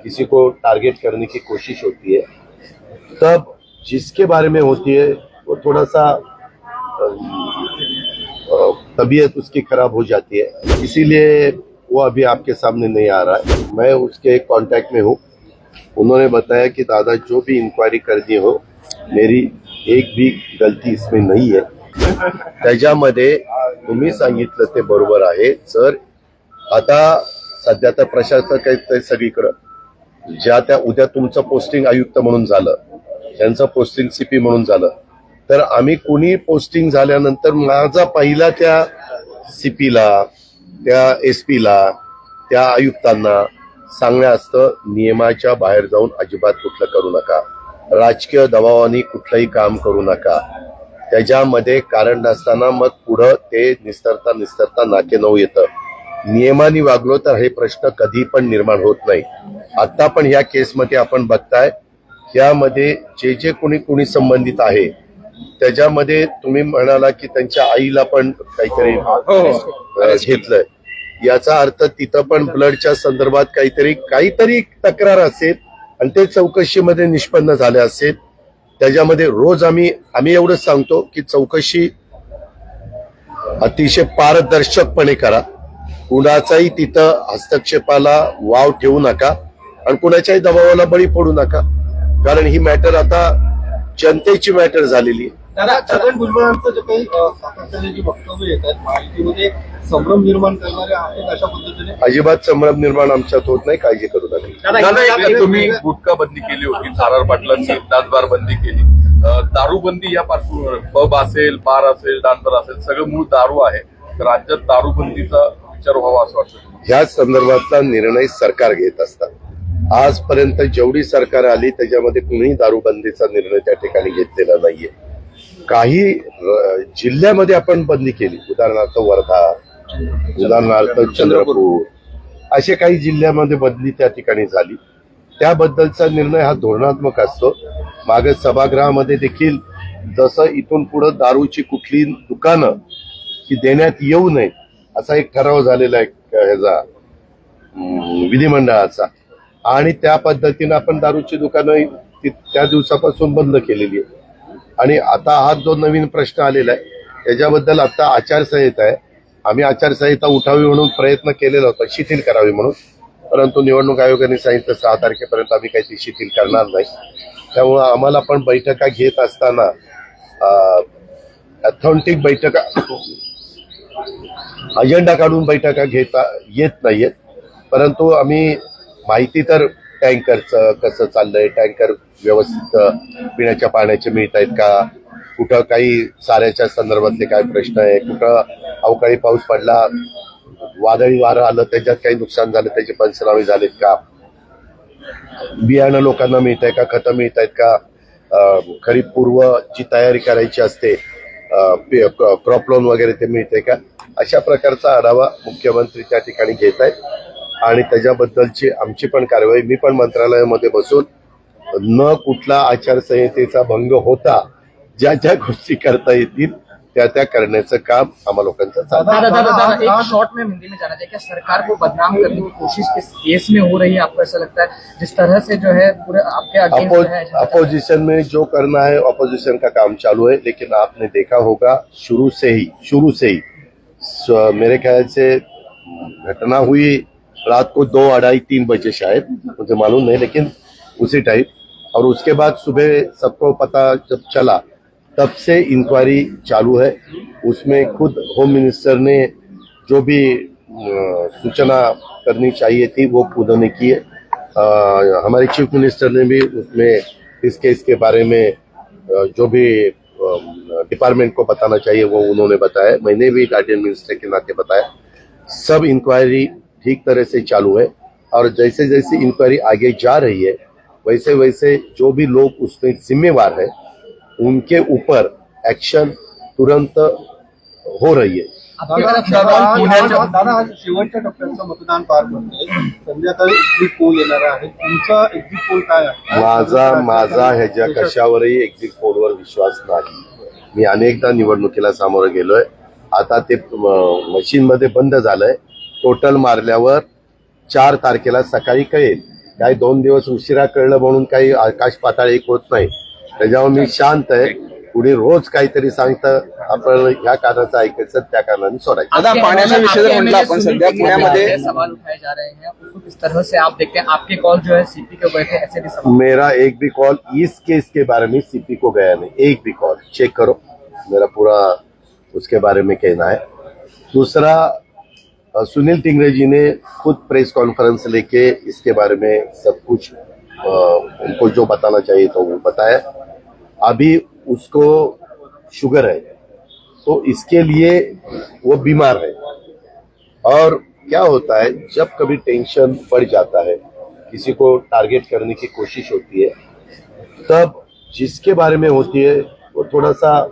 किसी को टारगेट करने की कोशिश होती है, तब जिसके बारे में होती है वो थोड़ा सा तबीयत उसकी खराब हो जाती है, इसीलिए वो अभी आपके सामने नहीं आ रहा है। मैं उसके कांटेक्ट में हूँ। उन्होंने बताया कि दादा जो भी इंक्वायरी करनी हो, मेरी एक भी गलती इसमें नाही आहे। त्याच्यामध्ये तुम्ही सांगितलं ते बरोबर आहे सर। आता सध्या तर प्रशासक आहेत ते सगळीकडे, ज्या त्या उद्या तुमचं पोस्टिंग आयुक्त म्हणून झालं, त्यांचं पोस्टिंग सीपी म्हणून झालं, तर आम्ही कुणी पोस्टिंग झाल्यानंतर माझा पहिला त्या सीपीला, त्या एसपीला, त्या आयुक्तांना सांगणं असतं, नियमाच्या बाहेर जाऊन अजिबात कुठलं करू नका, राजकीय दबावाने कुठलंही काम करू नका। त्याच्यामध्ये कारण नसताना मग पुढं ते निस्तरता नाके नऊ येतं। नियमाने वागलो तर हे प्रश्न कधी पण निर्माण होत नाही। आता पण ह्या केसमध्ये आपण बघताय, यामध्ये जे कोणी संबंधित आहे, त्याच्यामध्ये तुम्ही म्हणाला की त्यांच्या आईला पण काहीतरी घेतलंय, याचा अर्थ तिथं पण ब्लडच्या संदर्भात काहीतरी तक्रार असेल आणि ते चौकशीमध्ये निष्पन्न झाले असेल। त्याच्यामध्ये रोज आम्ही एवढंच सांगतो की चौकशी अतिशय पारदर्शकपणे करा, कुणाचाही तिथं हस्तक्षेपाला वाव ठेवू नका आणि कुणाच्याही दबावाला बळी पडू नका, कारण ही मॅटर आता जनतेची मॅटर झालेली आहे। दादा, छगन भुजबळांचं जे काही सातत्याने जी वक्तव्य येतात माहितीमध्ये संभ्रम निर्माण करणारे आहेत, अशा पद्धतीने अजिबात संभ्रम निर्माण आमच्यात होत नाही, काळजी करू नका। दादा, तुम्ही गुटखा बंदी केली होती, थारार पाटलांची दासबार बंदी केली, दारूबंदी या पासून पब असेल, बार असेल, डान्सर असेल, सगळं मूळ दारू आहे। राज्यात दारूबंदीचा विचार व्हावा असं वाटतं? ह्या संदर्भातला निर्णय सरकार घेत असतात। आजपर्यंत जेवढी सरकार आली त्याच्यामध्ये कुणीही दारूबंदीचा निर्णय त्या ठिकाणी घेतलेला नाहीये। काही जिल्ह्यामध्ये आपण बंदी केली, उदाहरणार्थ वर्धा, उदाहरणार्थ चंद्रपूर, असे काही जिल्ह्यामध्ये बदली त्या ठिकाणी झाली। त्याबद्दलचा निर्णय हा धोरणात्मक असतो। मागे सभागृहामध्ये देखील जसं इथून पुढे दारूची कुठली दुकानं की देण्यात येऊ नये असा एक ठराव झालेला आहे ह्याचा विधिमंडळाचा, आणि त्या पद्धतीने आपण दारूची दुकानं त्या दिवसापासून बंद केलेली आहे। आणि आता हा जो नवीन प्रश्न आलेला आहे त्याच्याबद्दल आता आचारसंहिता आहे, आम्ही आचारसंहिता उठावी म्हणून प्रयत्न केलेला होता, शिथिल करावी म्हणून, परंतु निवडणूक आयोगाने सांगितलं 6 तारखेपर्यंत आम्ही काही ती शिथिल करणार नाही। त्यामुळे आम्हाला पण बैठका घेत असताना ऑथेंटिक बैठका, अजेंडा काढून बैठका घेता येत नाहीयेत, परंतु आम्ही माहिती तर टँकरचं कसं चाललंय, टँकर व्यवस्थित पिण्याच्या पाण्याचे मिळत आहेत का, कुठं काही चाऱ्याच्या संदर्भातले काय प्रश्न आहे, कुठं अवकाळी पाऊस पडला, वादळी वारं आलं, त्याच्यात काही नुकसान झालं, त्याचे पंचनामे झालेत का, बियाणं लोकांना मिळत आहे का, खतं मिळत आहेत का, खरीप पूर्व जी तयारी करायची असते, क्रॉप लोन वगैरे ते मिळते का, अशा प्रकारचा आढावा मुख्यमंत्री त्या ठिकाणी घेत आहेत। आणि त्याच्याबद्दलची आमची पण कारवाई, मी पण मंत्रालयामध्ये बसून न कुठला आचारसंहितेचा भंग होता ज्या गोष्टी करता येतील त्या करण्याचं काम आम्हा लोकांचं चालू है। दादा, एक शॉर्ट में हिंदी में जाना चाहिए, क्या सरकार को बदनाम करने की कोशिश इस केस में हो रही है? आपको ऐसा लगता है जिस तरह से जो है पूरे आपके अगेंस्ट है? अपोजिशन में जो करना है अपोजिशन का काम चालू है, लेकिन आपने देखा होगा शुरू से ही मेरे ख्याल से घटना हुई रात को 2, 2:30, 3 बजे शायद, मुझे मालूम नहीं, लेकिन उसी टाइम, और उसके बाद सुबह सबको पता जब चला तब से इंक्वायरी चालू है। उसमें खुद होम मिनिस्टर ने जो भी सूचना करनी चाहिए थी वो उन्होंने की है। हमारे चीफ मिनिस्टर ने भी उसमें इस केस के बारे में जो भी डिपार्टमेंट को बताना चाहिए वो उन्होंने बताया, मैंने भी गार्डियन मिनिस्टर के नाते बताया। सब इंक्वायरी ठीक तरह से चालू है, और जैसे जैसे इंक्वायरी आगे जा रही है वैसे वैसे जो भी लोग उसमें जिम्मेवार है उनके ऊपर एक्शन तुरंत हो रही है। दादा, आज शेवटच्या टप्प्याचं मतदान पार पडतंय, संध्याकाळी एक्झिट पोल येणार आहे, तुमचा एक्झिट पोल काय आहे? माझा ह्याच्या कशावरही एक्झिट पोलवर विश्वास नाही। मी अनेकदा निवडणुकीला सामोरं गेलोय, आता ते मशीन मध्ये बंद झालंय, टोटल मारल्यावर 4 तारखेला सकाळी कळेल काही 2 दिवस उशिरा कळलं म्हणून काही आकाश पाताळ एक होत नाही. त्याच्यावर मी शांत आहे. पुढे रोज काहीतरी सांगतं, आपण ह्या कारणाचं ऐकायचं, त्या कारणाने सोडायचं. दादा, पाण्याचा विषय जर म्हटलं आपण सध्या पुण्यामध्ये सवाल उठाए जा रहे हैं, उसको किस तरह से आप देखते हैं? आपके कॉल जो है सीपी को गए थे, ऐसे भी सवाल। मेरा एक भी कॉल इस केस के बारे में सीपी को गया नहीं, एक भी कॉल चेक करो, मेरा पूरा उसके बारे में कहना है. दूसरा, सुनील टिंगरे जी ने खुद प्रेस कॉन्फ्रेंस लेके इसके बारे में सब कुछ उनको जो बताना चाहिए तो वो बताया. अभी उसको शुगर है, तो इसके लिए वो बीमार है. और क्या होता है, जब कभी टेंशन बढ़ जाता है, किसी को टारगेट करने की कोशिश होती है, तब जिसके बारे में होती है वो थोड़ा सा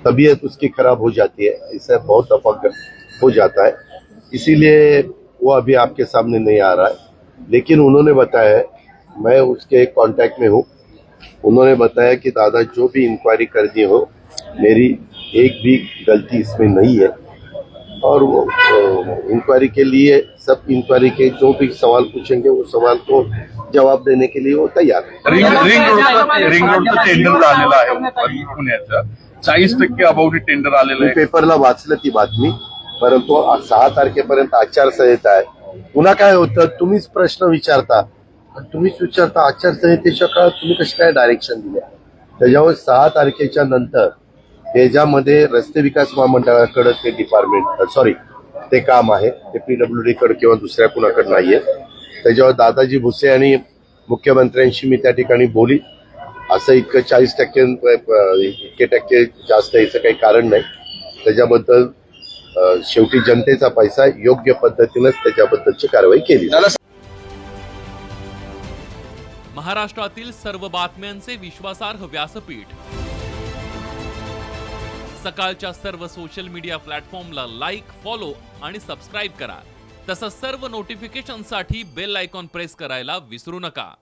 तबीयत उसकी खराब हो जाती है, इससे बहुत दफा हो जाता है. इसीलिए वो अभी आपके सामने नहीं आ रहा है. लेकिन उन्होंने बताया है, मैं उसके कांटेक्ट में हूँ, उन्होंने बताया कि दादा जो भी इंक्वायरी करनी हो, मेरी एक भी गलती इसमें नहीं है. और वो इंक्वायरी के लिए, सब इंक्वायरी के जो भी सवाल पूछेंगे वो सवाल को जवाब देने के लिए वो तैयार है. रिंग रोडचं टेंडर आलेलं आहे पुण्याचं, 40% अबाउट टेंडर आलेलं मी आहे. पेपरला वाचलं ती बातमी, परंतु 6 तारखेपर्यंत आचारसंहिता आहे. पुन्हा काय होतं, तुम्हीच प्रश्न विचारता, आचारसंहितेच्या काळात तुम्ही कशी काय डायरेक्शन दिल्या. त्याच्यावर 6 तारखेच्या नंतर त्याच्यामध्ये रस्ते विकास महामंडळाकडे ते डिपार्टमेंट ते काम आहे, ते PWD कडे किंवा दुसऱ्या कुणाकडे नाहीये. त्याच्यावर दादाजी भुसे आणि मुख्यमंत्र्यांशी मी त्या ठिकाणी बोली. असं इतकं 40% जास्त याचं काही कारण नाही. त्याच्याबद्दल शेवटी जनतेचा पैसा योग्य पद्धतीनेच त्याच्याबद्दलची कारवाई केली. महाराष्ट्रातील सर्व बातम्यांचे विश्वासार्ह व्यासपीठ, सकाळच्या सर्व सोशल मीडिया प्लॅटफॉर्मला लाईक, फॉलो आणि सबस्क्राईब करा. तसंच सर्व नोटिफिकेशनसाठी बेल आयकॉन प्रेस करायला विसरू नका.